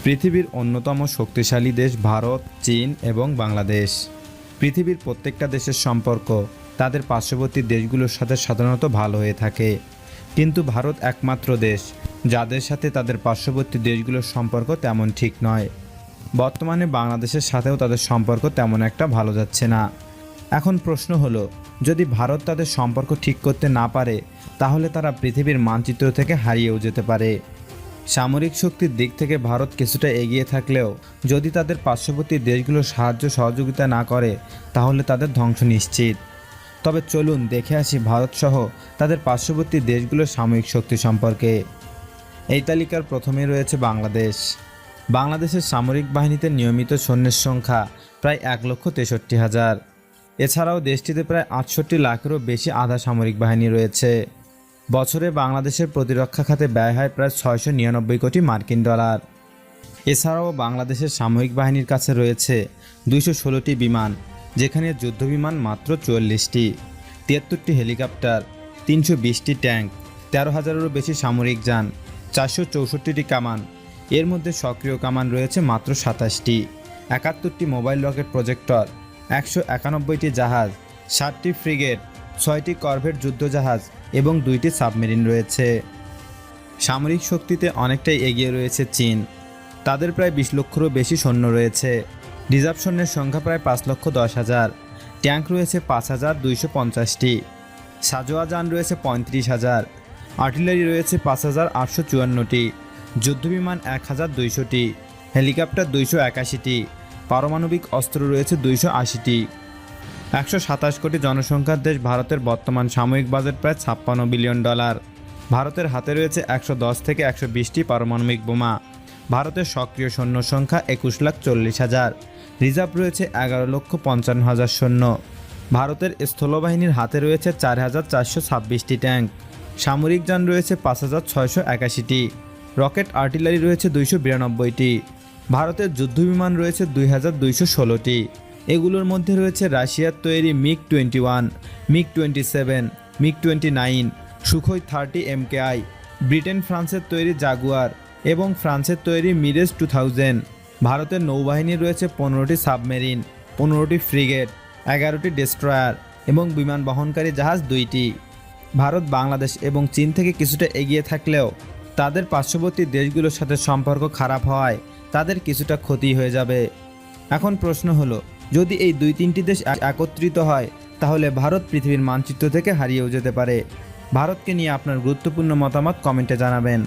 পৃথিবীর অন্যতম শক্তিশালী দেশ ভারত, চীন এবং বাংলাদেশ। পৃথিবীর প্রত্যেকটা দেশের সম্পর্ক তাদের পার্শ্ববর্তী দেশগুলোর সাথে সাধারণত ভালো হয়ে থাকে, কিন্তু ভারত একমাত্র দেশ যাদের সাথে তাদের পার্শ্ববর্তী দেশগুলোর সম্পর্ক তেমন ঠিক নয়। বর্তমানে বাংলাদেশের সাথেও তাদের সম্পর্ক তেমন একটা ভালো যাচ্ছে না। এখন প্রশ্ন হলো, যদি ভারত তাদের সম্পর্ক ঠিক করতে না পারে, তাহলে তারা পৃথিবীর মানচিত্র থেকে হারিয়েও যেতে পারে। সামরিক শক্তির দিক থেকে ভারত কিছুটা এগিয়ে থাকলেও যদি তাদের পার্শ্ববর্তী দেশগুলো সাহায্য সহযোগিতা না করে, তাহলে তাদের ধ্বংস নিশ্চিত। তবে চলুন দেখে আসি ভারতসহ তাদের পার্শ্ববর্তী দেশগুলোর সামরিক শক্তি সম্পর্কে। এই তালিকার প্রথমে রয়েছে বাংলাদেশ। বাংলাদেশের সামরিক বাহিনীতে নিয়মিত সৈন্যের সংখ্যা প্রায় 1,63,000। এছাড়াও দেশটিতে প্রায় 68 লাখেরও বেশি আধা সামরিক বাহিনী রয়েছে। বছরে বাংলাদেশের প্রতিরক্ষা খাতে ব্যয় হয় প্রায় 699 কোটি মার্কিন ডলার। এছাড়াও বাংলাদেশের সামরিক বাহিনীর কাছে রয়েছে 216টি বিমান, যেখানে যুদ্ধবিমান মাত্র 44টি, 73টি হেলিকপ্টার, 320টি ট্যাঙ্ক, 13,000-এরও বেশি সামরিক যান, 464টি কামান। এর মধ্যে সক্রিয় কামান রয়েছে মাত্র 27টি, 71টি মোবাইল রকেট প্রজেক্টর, 191টি জাহাজ, 7টি ফ্রিগেট, 6টি করভেট যুদ্ধজাহাজ এবং 2টি সাবমেরিন রয়েছে। সামরিক শক্তিতে অনেকটাই এগিয়ে রয়েছে চীন। তাদের প্রায় 20 লক্ষেরও বেশি সৈন্য রয়েছে। রিজার্ভ সৈন্যের সংখ্যা প্রায় 5,10,000। ট্যাঙ্ক রয়েছে 5,250টি, সাজোয়া যান রয়েছে 35,000, আর্টিলারি রয়েছে 5,854টি, যুদ্ধবিমান 1,200টি, হেলিকপ্টার 281টি, পারমাণবিক অস্ত্র রয়েছে 280টি। 127 কোটি জনসংখ্যার দেশ ভারতের বর্তমান সামরিক বাজেট প্রায় $56 বিলিয়ন। ভারতের হাতে রয়েছে 110 থেকে 120টি পারমাণবিক বোমা। ভারতের সক্রিয় সৈন্য সংখ্যা 21,40,000। রিজার্ভ রয়েছে 11,55,000 সৈন্য। ভারতের স্থলবাহিনীর হাতে রয়েছে 4,426টি ট্যাঙ্ক। সামরিক যান রয়েছে 5,681টি। রকেট আর্টিলারি রয়েছে 292টি। ভারতের যুদ্ধবিমান রয়েছে 2,216টি। এগুলোর মধ্যে রয়েছে রাশিয়ার তৈরি MiG-21, MiG-27, MiG-29, Sukhoi 30 MKI, Britain ফ্রান্সের তৈরি জাগুয়ার এবং ফ্রান্সের তৈরি মিরেজ 2000। ভারতের নৌবাহিনী রয়েছে 15টি সাবমেরিন, 15টি ফ্রিগেট, 11টি ডেস্ট্রয়ার এবং বিমান বহনকারী জাহাজ 2টি। ভারত বাংলাদেশ এবং চীন থেকে কিছুটা এগিয়ে থাকলেও তাদের পার্শ্ববর্তী দেশগুলোর সাথে সম্পর্ক খারাপ হওয়ায় তাদের কিছুটা ক্ষতি হয়ে যাবে। এখন প্রশ্ন হলো, যদি এই 2-3টি দেশ একত্রিত হয়, তাহলে ভারত পৃথিবীর মানচিত্র থেকে হারিয়েও যেতে পারে। ভারতকে নিয়ে আপনার গুরুত্বপূর্ণ মতামত কমেন্টে জানাবেন।